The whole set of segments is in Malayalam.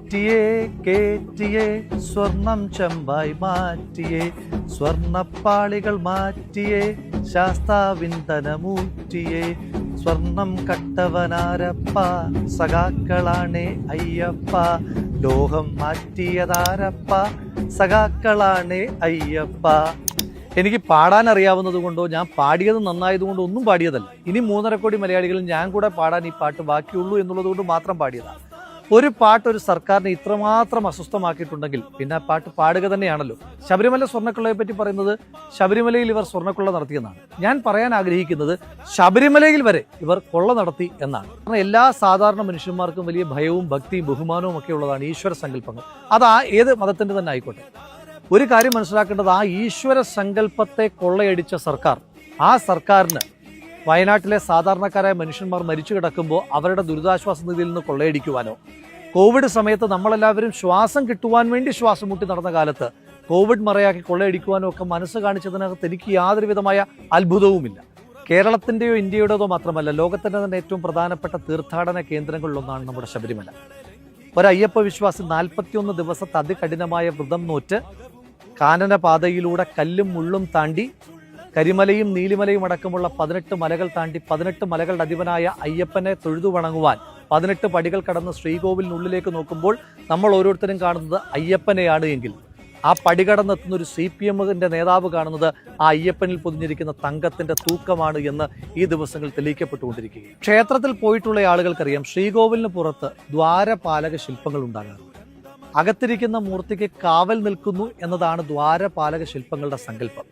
കേറ്റിയേ കേറ്റിയേ സ്വർണം ചെമ്പായി മാറ്റിയേ സ്വർണപ്പാളികൾ മാറ്റിയേ ശാസ്താവിന്ദനമൂറ്റിയേ സ്വർണം കട്ടവനാരപ്പ സഖാക്കളാണേ അയ്യപ്പ ലോഹം മാറ്റിയതാരപ്പ സഖാക്കളാണേ അയ്യപ്പ. എനിക്ക് പാടാൻ അറിയാവുന്നത് കൊണ്ടോ ഞാൻ പാടിയത് നന്നായതുകൊണ്ടോ ഒന്നും പാടിയതല്ല. ഇനി 3.5 കോടി മലയാളികളും ഞാൻ കൂടെ പാടാൻ ഈ പാട്ട് ബാക്കിയുള്ളൂ എന്നുള്ളത് കൊണ്ട് മാത്രം പാടിയതാണ്. ഒരു പാട്ട് ഒരു സർക്കാരിനെ ഇത്രമാത്രം അസ്വസ്ഥമാക്കിയിട്ടുണ്ടെങ്കിൽ പിന്നെ ആ പാട്ട് പാടുക തന്നെയാണല്ലോ. ശബരിമല സ്വർണ്ണക്കൊള്ളയെ പറ്റി പറയുന്നത് ശബരിമലയിൽ ഇവർ സ്വർണ്ണക്കൊള്ള നടത്തിയെന്നാണ്. ഞാൻ പറയാൻ ആഗ്രഹിക്കുന്നത് ശബരിമലയിൽ വരെ ഇവർ കൊള്ള നടത്തി എന്നാണ്. കാരണം എല്ലാ സാധാരണ മനുഷ്യന്മാർക്കും വലിയ ഭയവും ഭക്തിയും ബഹുമാനവും ഒക്കെ ഉള്ളതാണ് ഈശ്വര സങ്കല്പങ്ങൾ. അത് ഏത് മതത്തിന്റെ തന്നെ ആയിക്കോട്ടെ. ഒരു കാര്യം മനസ്സിലാക്കേണ്ടത്, ആ ഈശ്വര സങ്കല്പത്തെ കൊള്ളയടിച്ച സർക്കാർ, ആ സർക്കാരിന് വയനാട്ടിലെ സാധാരണക്കാരായ മനുഷ്യന്മാർ മരിച്ചു കിടക്കുമ്പോൾ അവരുടെ ദുരിതാശ്വാസ നിധിയിൽ നിന്ന് കൊള്ളയടിക്കുവാനോ, കോവിഡ് സമയത്ത് നമ്മളെല്ലാവരും ശ്വാസം കിട്ടുവാൻ വേണ്ടി ശ്വാസം മുട്ടി നടന്ന കാലത്ത് കോവിഡ് മറയാക്കി കൊള്ളയടിക്കുവാനോ ഒക്കെ മനസ്സ് കാണിച്ചതിനകത്ത് എനിക്ക് യാതൊരു വിധമായ അത്ഭുതവുമില്ല. കേരളത്തിൻ്റെയോ ഇന്ത്യയുടേതോ മാത്രമല്ല, ലോകത്തിൻ്റെ തന്നെ ഏറ്റവും പ്രധാനപ്പെട്ട തീർത്ഥാടന കേന്ദ്രങ്ങളിലൊന്നാണ് നമ്മുടെ ശബരിമല. ഒരു അയ്യപ്പ വിശ്വാസി 41 ദിവസത്തെ അതികഠിനമായ വ്രതം നോറ്റ് കാനനപാതയിലൂടെ കല്ലും മുള്ളും താണ്ടി കരിമലയും നീലിമലയും അടക്കമുള്ള 18 മലകൾ താണ്ടി 18 മലകളുടെ അധിപനായ അയ്യപ്പനെ തൊഴുതു വണങ്ങുവാൻ 18 പടികൾ കടന്ന് ശ്രീകോവിലിനുള്ളിലേക്ക് നോക്കുമ്പോൾ നമ്മൾ ഓരോരുത്തരും കാണുന്നത് അയ്യപ്പനെയാണ് എങ്കിൽ, ആ പടി കടന്നെത്തുന്ന ഒരു CPM-ന്റെ നേതാവ് കാണുന്നത് ആ അയ്യപ്പനിൽ പൊതിഞ്ഞിരിക്കുന്ന തങ്കത്തിന്റെ തൂക്കമാണ് എന്ന് ഈ ദിവസങ്ങൾ തെളിയിക്കപ്പെട്ടുകൊണ്ടിരിക്കുകയാണ്. ക്ഷേത്രത്തിൽ പോയിട്ടുള്ള ആളുകൾക്കറിയാം, ശ്രീകോവിലിന് പുറത്ത് ദ്വാരപാലക ശില്പങ്ങൾ ഉണ്ടാകാറുണ്ട്. അകത്തിരിക്കുന്ന മൂർത്തിക്ക് കാവൽ നിൽക്കുന്നു എന്നതാണ് ദ്വാരപാലക ശില്പങ്ങളുടെ സങ്കല്പം.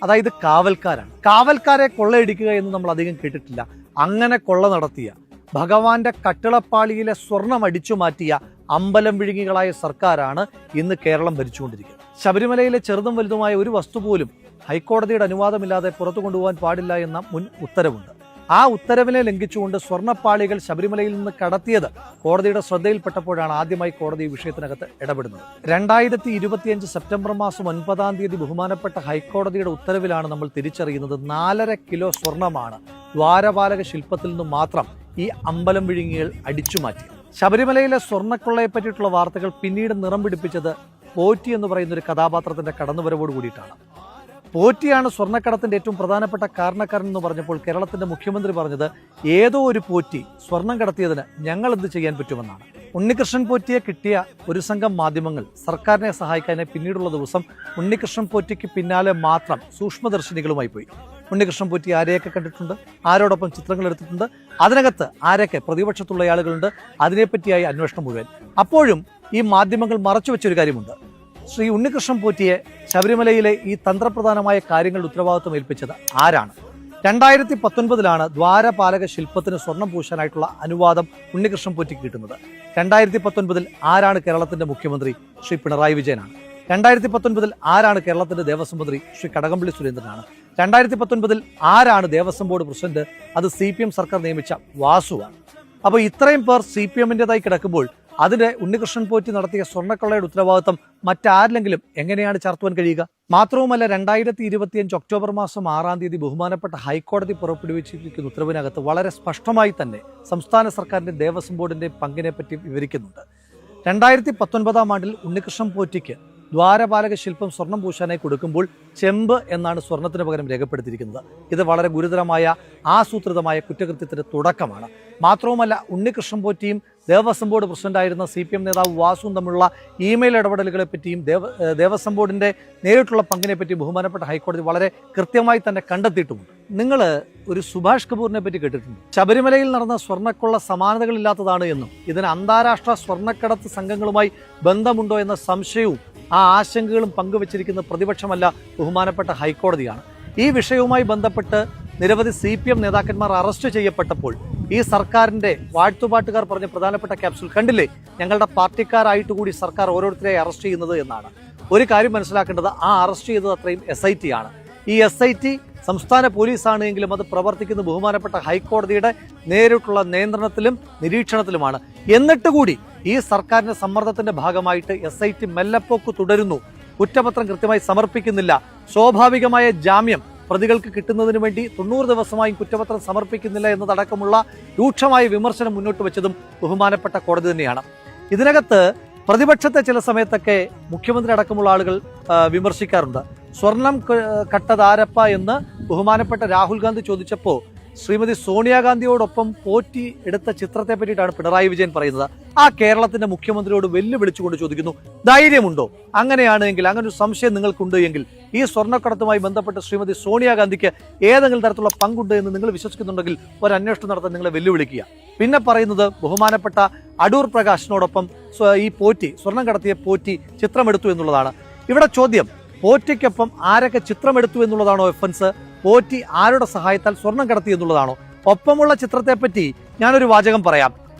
അതായത് കാവൽക്കാരാണ്. കാവൽക്കാരെ കൊള്ളയടിക്കുക എന്ന് നമ്മൾ അധികം കേട്ടിട്ടില്ല. അങ്ങനെ കൊള്ള നടത്തിയ, ഭഗവാന്റെ കട്ടിളപ്പാളിയിലെ സ്വർണം അടിച്ചു മാറ്റിയ അമ്പലം വിഴുങ്ങികളായ സർക്കാരാണ് ഇന്ന് കേരളം ഭരിച്ചുകൊണ്ടിരിക്കുന്നത്. ശബരിമലയിലെ ചെറുതും വലുതുമായ ഒരു വസ്തു പോലും ഹൈക്കോടതിയുടെ അനുവാദമില്ലാതെ പുറത്തു കൊണ്ടുപോകാൻ പാടില്ല എന്ന മുൻ ഉത്തരവുണ്ട്. ആ ഉത്തരവിനെ ലംഘിച്ചുകൊണ്ട് സ്വർണ്ണപ്പാളികൾ ശബരിമലയിൽ നിന്ന് കടത്തിയത് കോടതിയുടെ ശ്രദ്ധയിൽപ്പെട്ടപ്പോഴാണ് ആദ്യമായി കോടതി ഈ വിഷയത്തിനകത്ത് ഇടപെടുന്നത്. 2025 സെപ്റ്റംബർ മാസം 9-ാം തീയതി ബഹുമാനപ്പെട്ട ഹൈക്കോടതിയുടെ ഉത്തരവിലാണ് നമ്മൾ തിരിച്ചറിയുന്നത് 4.5 കിലോ സ്വർണമാണ് ദ്വാരപാലക ശില്പത്തിൽ നിന്ന് മാത്രം ഈ അമ്പലം വിഴുങ്ങികൾ അടിച്ചുമാറ്റി. ശബരിമലയിലെ സ്വർണ്ണക്കൊള്ളയെ പറ്റിയിട്ടുള്ള വാർത്തകൾ പിന്നീട് നിറം പിടിപ്പിച്ചത് പോറ്റി എന്ന് പറയുന്ന ഒരു കഥാപാത്രത്തിന്റെ കടന്നുവരവോട് കൂടിയിട്ടാണ്. പോറ്റിയാണ് സ്വർണ്ണക്കടത്തിന്റെ ഏറ്റവും പ്രധാനപ്പെട്ട കാരണക്കാരൻ എന്ന് പറഞ്ഞപ്പോൾ കേരളത്തിന്റെ മുഖ്യമന്ത്രി പറഞ്ഞത്, ഏതോ ഒരു പോറ്റി സ്വർണം കടത്തിയതിന് ഞങ്ങൾ എന്ത് ചെയ്യാൻ പറ്റുമെന്നാണ്. ഉണ്ണികൃഷ്ണൻ പോറ്റിയെ കിട്ടിയ ഒരു സംഘം മാധ്യമങ്ങൾ സർക്കാരിനെ സഹായിക്കാനായി പിന്നീടുള്ള ദിവസം ഉണ്ണികൃഷ്ണൻ പോറ്റിക്ക് പിന്നാലെ മാത്രം സൂക്ഷ്മദർശിനികളുമായി പോയി. ഉണ്ണികൃഷ്ണൻ പോറ്റി ആരെയൊക്കെ കണ്ടിട്ടുണ്ട്, ആരോടൊപ്പം ചിത്രങ്ങൾ എടുത്തിട്ടുണ്ട്, അതിനകത്ത് ആരൊക്കെ പ്രതിപക്ഷത്തുള്ള ആളുകളുണ്ട്, അതിനെപ്പറ്റിയായി അന്വേഷണം മുഴുവൻ. അപ്പോഴും ഈ മാധ്യമങ്ങൾ മറച്ചുവെച്ചൊരു കാര്യമുണ്ട്. ശ്രീ ഉണ്ണികൃഷ്ണൻ പോറ്റിയെ ശബരിമലയിലെ ഈ തന്ത്രപ്രധാനമായ കാര്യങ്ങളുടെ ഉത്തരവാദിത്വം ഏൽപ്പിച്ചത് ആരാണ്? 2019 ദ്വാരപാലക ശില്പത്തിന് സ്വർണം പൂശാനായിട്ടുള്ള അനുവാദം ഉണ്ണികൃഷ്ണൻ പോറ്റിക്ക് കിട്ടുന്നത്. 2019 ആരാണ് കേരളത്തിന്റെ മുഖ്യമന്ത്രി? ശ്രീ പിണറായി വിജയനാണ്. 2019 ആരാണ് കേരളത്തിന്റെ ദേവസ്വം മന്ത്രി? ശ്രീ കടകംപള്ളി സുരേന്ദ്രനാണ്. 2019 ആരാണ് ദേവസ്വം ബോർഡ് പ്രസിഡന്റ്? അത് CPM സർക്കാർ നിയമിച്ച വാസുവാണ്. അപ്പോൾ ഇത്രയും പേർ CPM-ൻ്റെതായി കിടക്കുമ്പോൾ അതിന്റെ ഉണ്ണികൃഷ്ണൻ പോറ്റി നടത്തിയ സ്വർണ്ണക്കൊള്ളയുടെ ഉത്തരവാദിത്വം മറ്റാരിലെങ്കിലും എങ്ങനെയാണ് ചാർത്തുവാൻ കഴിയുക? മാത്രവുമല്ല, 2025 ഒക്ടോബർ മാസം 6-ാം തീയതി ബഹുമാനപ്പെട്ട ഹൈക്കോടതി പുറപ്പെടുവിച്ചിരിക്കുന്ന ഉത്തരവിനകത്ത് വളരെ സ്പഷ്ടമായി തന്നെ സംസ്ഥാന സർക്കാരിന്റെ ദേവസ്വം ബോർഡിന്റെ പങ്കിനെ പറ്റി വിവരിക്കുന്നുണ്ട്. 2019-ാം ആണ്ടിൽ ഉണ്ണികൃഷ്ണൻ പോറ്റിക്ക് ദ്വാരപാലക ശില്പം സ്വർണം പൂശാനായി കൊടുക്കുമ്പോൾ ചെമ്പ് എന്നാണ് സ്വർണത്തിന് പകരം രേഖപ്പെടുത്തിയിരിക്കുന്നത്. ഇത് വളരെ ഗുരുതരമായ ആസൂത്രിതമായ കുറ്റകൃത്യത്തിന്റെ തുടക്കമാണ്. മാത്രവുമല്ല, ഉണ്ണികൃഷ്ണൻ പോറ്റിയും ദേവസ്വം ബോർഡ് പ്രസിഡന്റായിരുന്ന CPM നേതാവ് വാസുവും തമ്മിലുള്ള ഇമെയിൽ ഇടപെടലുകളെ പറ്റിയും ദേവസ്വം ബോർഡിന്റെ നേരിട്ടുള്ള പങ്കിനെ പറ്റി ബഹുമാനപ്പെട്ട ഹൈക്കോടതി വളരെ കൃത്യമായി തന്നെ കണ്ടെത്തിയിട്ടുമുണ്ട്. നിങ്ങൾ ഒരു സുഭാഷ് കപൂറിനെ പറ്റി കേട്ടിട്ടുണ്ട്. ശബരിമലയിൽ നടന്ന സ്വർണ്ണക്കൊള്ള സമാനതകളില്ലാത്തതാണ് എന്നും ഇതിന് അന്താരാഷ്ട്ര സ്വർണ്ണക്കടത്ത് സംഘങ്ങളുമായി ബന്ധമുണ്ടോ എന്ന സംശയവും ആ ആശങ്കകളും പങ്കുവച്ചിരിക്കുന്ന പ്രതിപക്ഷമല്ല, ബഹുമാനപ്പെട്ട ഹൈക്കോടതിയാണ്. ഈ വിഷയവുമായി ബന്ധപ്പെട്ട് നിരവധി CPM നേതാക്കന്മാർ അറസ്റ്റ് ചെയ്യപ്പെട്ടപ്പോൾ ഈ സർക്കാരിന്റെ വാഴ്ത്തുപാട്ടുകാർ പറഞ്ഞ പ്രധാനപ്പെട്ട ക്യാപ്സ്യൂൾ കണ്ടില്ലേ, ഞങ്ങളുടെ പാർട്ടിക്കാരായിട്ട് കൂടി സർക്കാർ ഓരോരുത്തരെ അറസ്റ്റ് ചെയ്യുന്നത് എന്നാണ്. ഒരു കാര്യം മനസ്സിലാക്കേണ്ടത്, ആ അറസ്റ്റ് ചെയ്തത് അത്രയും SIT ആണ്. ഈ SIT സംസ്ഥാന പോലീസാണ് എങ്കിലും അത് പ്രവർത്തിക്കുന്ന ബഹുമാനപ്പെട്ട ഹൈക്കോടതിയുടെ നേരിട്ടുള്ള നിയന്ത്രണത്തിലും നിരീക്ഷണത്തിലുമാണ്. എന്നിട്ട് കൂടി ഈ സർക്കാരിന്റെ സമ്മർദ്ദത്തിന്റെ ഭാഗമായിട്ട് SIT മെല്ലപ്പോക്ക് തുടരുന്നു. കുറ്റപത്രം കൃത്യമായി സമർപ്പിക്കുന്നില്ല. സ്വാഭാവികമായ ജാമ്യം പ്രതികൾക്ക് കിട്ടുന്നതിന് വേണ്ടി 90 ദിവസമായും കുറ്റപത്രം സമർപ്പിക്കുന്നില്ല എന്നതടക്കമുള്ള രൂക്ഷമായ വിമർശനം മുന്നോട്ട് വെച്ചതും ബഹുമാനപ്പെട്ട കോടതി തന്നെയാണ്. ഇതിനകത്ത് പ്രതിപക്ഷത്തെ ചില സമയത്തൊക്കെ മുഖ്യമന്ത്രി അടക്കമുള്ള ആളുകൾ വിമർശിക്കാറുണ്ട്. സ്വർണം കട്ടതാരപ്പ എന്ന് ബഹുമാനപ്പെട്ട രാഹുൽ ഗാന്ധി ചോദിച്ചപ്പോൾ ശ്രീമതി സോണിയാഗാന്ധിയോടൊപ്പം പോറ്റി എടുത്ത ചിത്രത്തെ പറ്റിയിട്ടാണ് പിണറായി വിജയൻ പറയുന്നത്. ആ കേരളത്തിന്റെ മുഖ്യമന്ത്രിയോട് വെല്ലുവിളിച്ചുകൊണ്ട് ചോദിക്കുന്നു, ധൈര്യമുണ്ടോ? അങ്ങനെയാണെങ്കിൽ, അങ്ങനെ ഒരു സംശയം നിങ്ങൾക്കുണ്ട് എങ്കിൽ ഈ സ്വർണ്ണക്കടത്തുമായി ബന്ധപ്പെട്ട് ശ്രീമതി സോണിയാഗാന്ധിക്ക് ഏതെങ്കിലും തരത്തിലുള്ള പങ്കുണ്ട് എന്ന് നിങ്ങൾ വിശ്വസിക്കുന്നുണ്ടെങ്കിൽ ഒരു അന്വേഷണം നടത്താൻ നിങ്ങളെ വെല്ലുവിളിക്കുക. പിന്നെ പറയുന്നത് ബഹുമാനപ്പെട്ട അടൂർ പ്രകാശിനോടൊപ്പം ഈ പോറ്റി, സ്വർണം കടത്തിയ പോറ്റി ചിത്രമെടുത്തു എന്നുള്ളതാണ്. ഇവിടെ ചോദ്യം, പോറ്റിക്കൊപ്പം ആരൊക്കെ ചിത്രമെടുത്തു എന്നുള്ളതാണോ ഒഫൻസ്? പോറ്റി ആരുടെ സഹായത്താൽ സ്വർണം കടത്തി എന്നുള്ളതാണോ? ഒപ്പമുള്ള ചിത്രത്തെ പറ്റി ഞാനൊരു വാചകം പറയാം.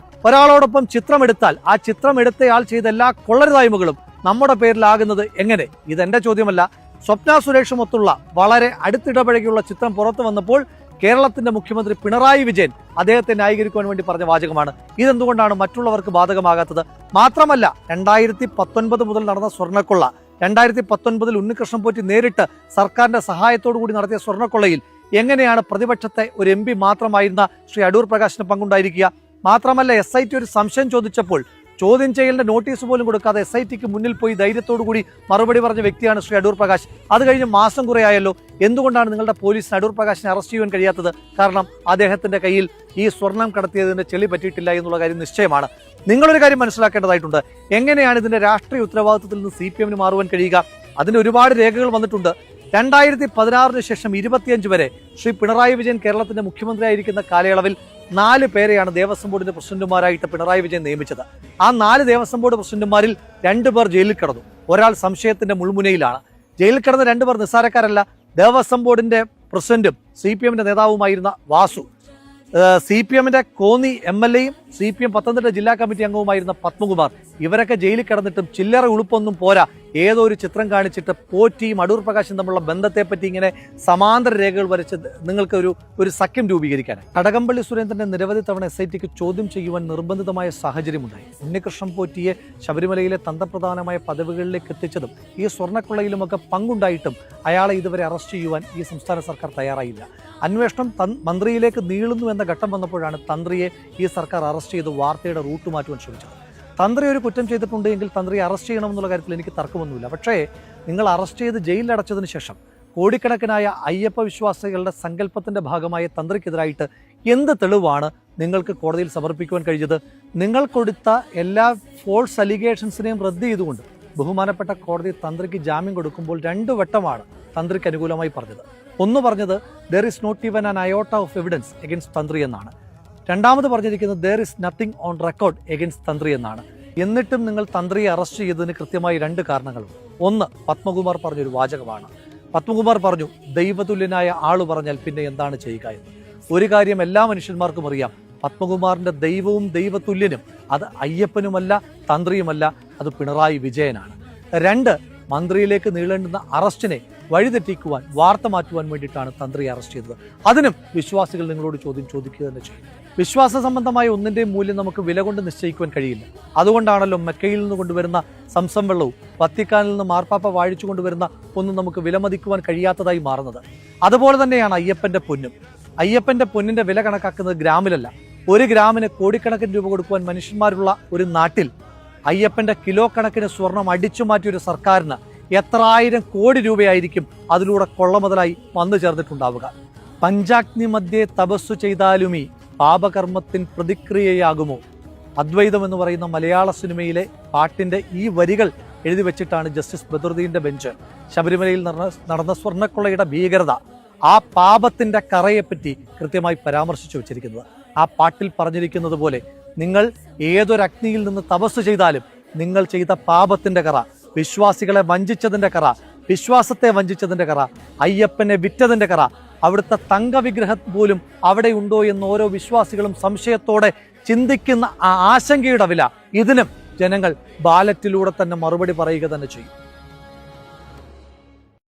ഒരാളോടൊപ്പം ചിത്രമെടുത്താൽ ആ ചിത്രമെടുത്തയാൾ ചെയ്ത എല്ലാ കൊള്ളരുതായ്മകളും നമ്മുടെ പേരിലാകുന്നത് എങ്ങനെ? ഇതെന്റെ ചോദ്യമല്ല. സ്വപ്ന സുരേഷുമൊത്തുള്ള വളരെ അടുത്തിടപഴകിയുള്ള ചിത്രം പുറത്തു വന്നപ്പോൾ കേരളത്തിന്റെ മുഖ്യമന്ത്രി പിണറായി വിജയൻ അദ്ദേഹത്തെ ന്യായീകരിക്കുവാൻ വേണ്ടി പറഞ്ഞ വാചകമാണ്. ഇതെന്തുകൊണ്ടാണ് മറ്റുള്ളവർക്ക് ബാധകമാകാത്തത്? മാത്രമല്ല, 2019 മുതൽ നടന്ന സ്വർണ്ണക്കൊള്ള, 2019 ഉണ്ണികൃഷ്ണൻ പോറ്റി നേരിട്ട് സർക്കാരിന്റെ സഹായത്തോടു കൂടി നടത്തിയ സ്വർണ്ണക്കൊള്ളയിൽ എങ്ങനെയാണ് പ്രതിപക്ഷത്തെ ഒരു MP മാത്രമായിരുന്ന ശ്രീ അടൂർ പ്രകാശിന് പങ്കുണ്ടായിരിക്കുക? മാത്രമല്ല, SIT ഒരു സംശയം ചോദിച്ചപ്പോൾ ചോദ്യം ചെയ്യലിന്റെ നോട്ടീസ് പോലും കൊടുക്കാതെ SITക്ക് മുന്നിൽ പോയി ധൈര്യത്തോടു കൂടി മറുപടി പറഞ്ഞ വ്യക്തിയാണ് ശ്രീ അടൂർ പ്രകാശ്. അത് കഴിഞ്ഞ് മാസം കുറയായല്ലോ. എന്തുകൊണ്ടാണ് നിങ്ങളുടെ പോലീസിന് അടൂർ പ്രകാശിനെ അറസ്റ്റ് ചെയ്യാൻ കഴിയാത്തത്? കാരണം അദ്ദേഹത്തിന്റെ കയ്യിൽ ഈ സ്വർണം കടത്തിയതിന്റെ ചെളി പറ്റിയിട്ടില്ല എന്നുള്ള കാര്യം നിശ്ചയമാണ്. നിങ്ങളൊരു കാര്യം മനസ്സിലാക്കേണ്ടതായിട്ടുണ്ട്. എങ്ങനെയാണ് ഇതിന്റെ രാഷ്ട്രീയ ഉത്തരവാദിത്വത്തിൽ നിന്ന് CPMന് മാറുവാൻ കഴിയുക? അതിന് ഒരുപാട് രേഖകൾ വന്നിട്ടുണ്ട്. 2016 ശേഷം 25 വരെ ശ്രീ പിണറായി വിജയൻ കേരളത്തിന്റെ മുഖ്യമന്ത്രിയായിരിക്കുന്ന കാലയളവിൽ 4 പേരെയാണ് ദേവസ്വം ബോർഡിന്റെ പ്രസിഡന്റുമാരായിട്ട് പിണറായി വിജയൻ നിയമിച്ചത്. ആ 4 ദേവസ്വം ബോർഡ് പ്രസിഡന്റുമാരിൽ 2 പേർ ജയിലിൽ കിടന്നു. ഒരാൾ സംശയത്തിന്റെ മുൾമുനയിലാണ്. ജയിലിൽ കിടന്ന 2 പേർ നിസ്സാരക്കാരല്ല. ദേവസ്വം ബോർഡിന്റെ പ്രസിഡന്റും CPMന്റെ നേതാവുമായിരുന്ന വാസു, CPMന്റെ കോന്നി MLAയും CPM പത്തനംതിട്ട ജില്ലാ കമ്മിറ്റി അംഗവുമായിരുന്ന പത്മകുമാർ, ഇവരൊക്കെ ജയിലിൽ കിടന്നിട്ടും ചില്ലറ ഉളുപ്പൊന്നും പോരാ. ഏതോ ഒരു ചിത്രം കാണിച്ചിട്ട് പോറ്റിയും അടൂർ പ്രകാശും തമ്മിലുള്ള ബന്ധത്തെപ്പറ്റി ഇങ്ങനെ സമാന്തര രേഖകൾ വരച്ച് നിങ്ങൾക്ക് ഒരു സഖ്യം രൂപീകരിക്കാൻ. കടകംപള്ളി സുരേന്ദ്രന്റെ നിരവധി തവണ SITക്ക് ചോദ്യം ചെയ്യുവാൻ നിർബന്ധിതമായ സാഹചര്യമുണ്ടായി. ഉണ്ണികൃഷ്ണൻ പോറ്റിയെ ശബരിമലയിലെ തന്ത്രപ്രധാനമായ പദവികളിലേക്ക് എത്തിച്ചതും ഈ സ്വർണ്ണക്കൊള്ളയിലുമൊക്കെ പങ്കുണ്ടായിട്ടും അയാളെ ഇതുവരെ അറസ്റ്റ് ചെയ്യുവാൻ ഈ സംസ്ഥാന സർക്കാർ തയ്യാറായില്ല. അന്വേഷണം മന്ത്രിയിലേക്ക് നീളുന്നു എന്ന ഘട്ടം വന്നപ്പോഴാണ് തന്ത്രിയെ ഈ സർക്കാർ അറസ്റ്റ് ചെയ്ത് വാർത്തയുടെ റൂട്ട് മാറ്റുവാൻ ശ്രമിച്ചത്. തന്ത്രി ഒരു കുറ്റം ചെയ്തിട്ടുണ്ടെങ്കിൽ തന്ത്രിയെ അറസ്റ്റ് ചെയ്യണമെന്നുള്ള കാര്യത്തിൽ എനിക്ക് തർക്കമൊന്നുമില്ല. പക്ഷേ നിങ്ങൾ അറസ്റ്റ് ചെയ്ത് ജയിലിലടച്ചതിന് ശേഷം കോടിക്കണക്കിനായ അയ്യപ്പ വിശ്വാസികളുടെ സങ്കല്പത്തിന്റെ ഭാഗമായ തന്ത്രിക്കെതിരായിട്ട് എന്ത് തെളിവാണ് നിങ്ങൾക്ക് കോടതിയിൽ സമർപ്പിക്കുവാൻ കഴിഞ്ഞത്? നിങ്ങൾ കൊടുത്ത എല്ലാ ഫോൾസ് അലിഗേഷൻസിനെയും റദ്ദ് ചെയ്തുകൊണ്ട് ബഹുമാനപ്പെട്ട കോടതി തന്ത്രിക്ക് ജാമ്യം കൊടുക്കുമ്പോൾ 2 വട്ടമാണ് തന്ത്രിക്ക് അനുകൂലമായി പറഞ്ഞത്. ഒന്ന് പറഞ്ഞത് there is not even an iota of evidence against തന്ത്രി എന്നാണ്. രണ്ടാമത് പറഞ്ഞിരിക്കുന്നത് there is nothing on record against തന്ത്രി എന്നാണ്. എന്നിട്ടും നിങ്ങൾ തന്ത്രിയെ അറസ്റ്റ് ചെയ്തതിന് കൃത്യമായി 2 കാരണങ്ങളുണ്ട്. ഒന്ന്, പത്മകുമാർ പറഞ്ഞൊരു വാചകമാണ്. പത്മകുമാർ പറഞ്ഞു, ദൈവതുല്യനായ ആള് പറഞ്ഞാൽ പിന്നെ എന്താണ് ചെയ്യുക എന്ന്. ഒരു കാര്യം എല്ലാ മനുഷ്യന്മാർക്കും അറിയാം, പത്മകുമാറിന്റെ ദൈവവും ദൈവതുല്യനും അത് അയ്യപ്പനുമല്ല, തന്ത്രിയുമല്ല, അത് പിണറായി വിജയനാണ്. 2, മന്ത്രിയിലേക്ക് നീളേണ്ടുന്ന അറസ്റ്റിനെ വഴിതെറ്റിക്കുവാൻ, വാർത്ത മാറ്റുവാൻ വേണ്ടിയിട്ടാണ് തന്ത്രിയെ അറസ്റ്റ് ചെയ്തത്. അതിനും വിശ്വാസികൾ നിങ്ങളോട് ചോദ്യം ചോദിക്കുക തന്നെ ചെയ്യും. വിശ്വാസ സംബന്ധമായ ഒന്നിന്റെയും മൂല്യം നമുക്ക് വില കൊണ്ട് നിശ്ചയിക്കുവാൻ കഴിയില്ല. അതുകൊണ്ടാണല്ലോ മക്കയിൽ നിന്ന് കൊണ്ടുവരുന്ന സംസം വെള്ളവും വത്തിക്കാനിൽ നിന്ന് മാർപ്പാപ്പ വാഴിച്ചു കൊണ്ടുവരുന്ന ഒന്നും നമുക്ക് വിലമതിക്കുവാൻ കഴിയാത്തതായി മാറുന്നത്. അതുപോലെ തന്നെയാണ് അയ്യപ്പന്റെ പൊന്നും. അയ്യപ്പന്റെ പൊന്നിന്റെ വില കണക്കാക്കുന്നത് ഗ്രാമിലല്ല. 1 ഗ്രാമിന് കോടിക്കണക്കിന് രൂപ കൊടുക്കുവാൻ മനുഷ്യന്മാരുള്ള ഒരു നാട്ടിൽ അയ്യപ്പന്റെ കിലോ കണക്കിന് സ്വർണം അടിച്ചു മാറ്റിയൊരു സർക്കാരിന് എത്ര ആയിരം കോടി രൂപയായിരിക്കും അതിലൂടെ കൊള്ളമുതലായി വന്നു ചേർന്നിട്ടുണ്ടാവുക. പഞ്ചാഗ്നി മധ്യേ തപസ്സു ചെയ്താലുമീ പാപകർമ്മത്തിൻ പ്രതിക്രിയയാകുമോ? അദ്വൈതം എന്ന് പറയുന്ന മലയാള സിനിമയിലെ പാട്ടിന്റെ ഈ വരികൾ എഴുതി വെച്ചിട്ടാണ് ജസ്റ്റിസ് ബദറുദ്ദീന്റെ ബെഞ്ച് ശബരിമലയിൽ നടന്ന സ്വർണ്ണക്കൊള്ളയുടെ ഭീകരത, ആ പാപത്തിന്റെ കറയെപ്പറ്റി കൃത്യമായി പരാമർശിച്ചു വെച്ചിരിക്കുന്നത്. ആ പാട്ടിൽ പറഞ്ഞിരിക്കുന്നത് പോലെ നിങ്ങൾ ഏതൊരു അഗ്നിയിൽ നിന്ന് തപസ് ചെയ്താലും നിങ്ങൾ ചെയ്ത പാപത്തിന്റെ കറ, വിശ്വാസികളെ വഞ്ചിച്ചതിന്റെ കറ, വിശ്വാസത്തെ വഞ്ചിച്ചതിന്റെ കറ, അയ്യപ്പനെ വിറ്റതിന്റെ കറ, അവിടുത്തെ തങ്കവിഗ്രഹം പോലും അവിടെ ഉണ്ടോ എന്ന് ഓരോ വിശ്വാസികളും സംശയത്തോടെ ചിന്തിക്കുന്ന ആ ആശങ്കയുടെ വില, ഇതിനും ജനങ്ങൾ ബാലറ്റിലൂടെ തന്നെ മറുപടി പറയുക തന്നെ ചെയ്യും.